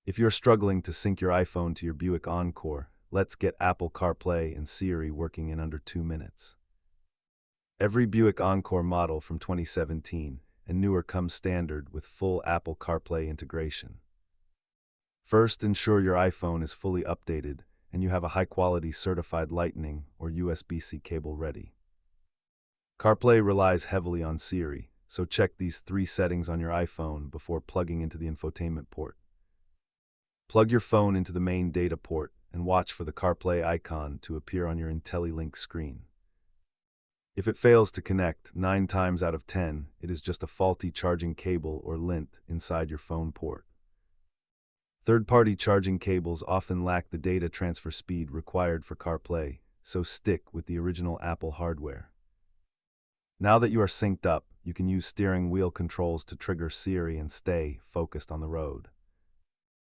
If you're struggling to sync your iPhone to your Buick Encore, let's get Apple CarPlay and Siri working in under 2 minutes. Every Buick Encore model from 2017 and newer comes standard with full Apple CarPlay integration. First, ensure your iPhone is fully updated and you have a high-quality certified Lightning or USB-C cable ready. CarPlay relies heavily on Siri, so check these 3 settings on your iPhone before plugging into the infotainment port. Plug your phone into the main data port and watch for the CarPlay icon to appear on your IntelliLink screen. If it fails to connect, 9 times out of 10, it is just a faulty charging cable or lint inside your phone port. Third-party charging cables often lack the data transfer speed required for CarPlay, so stick with the original Apple hardware. Now that you are synced up, you can use steering wheel controls to trigger Siri and stay focused on the road.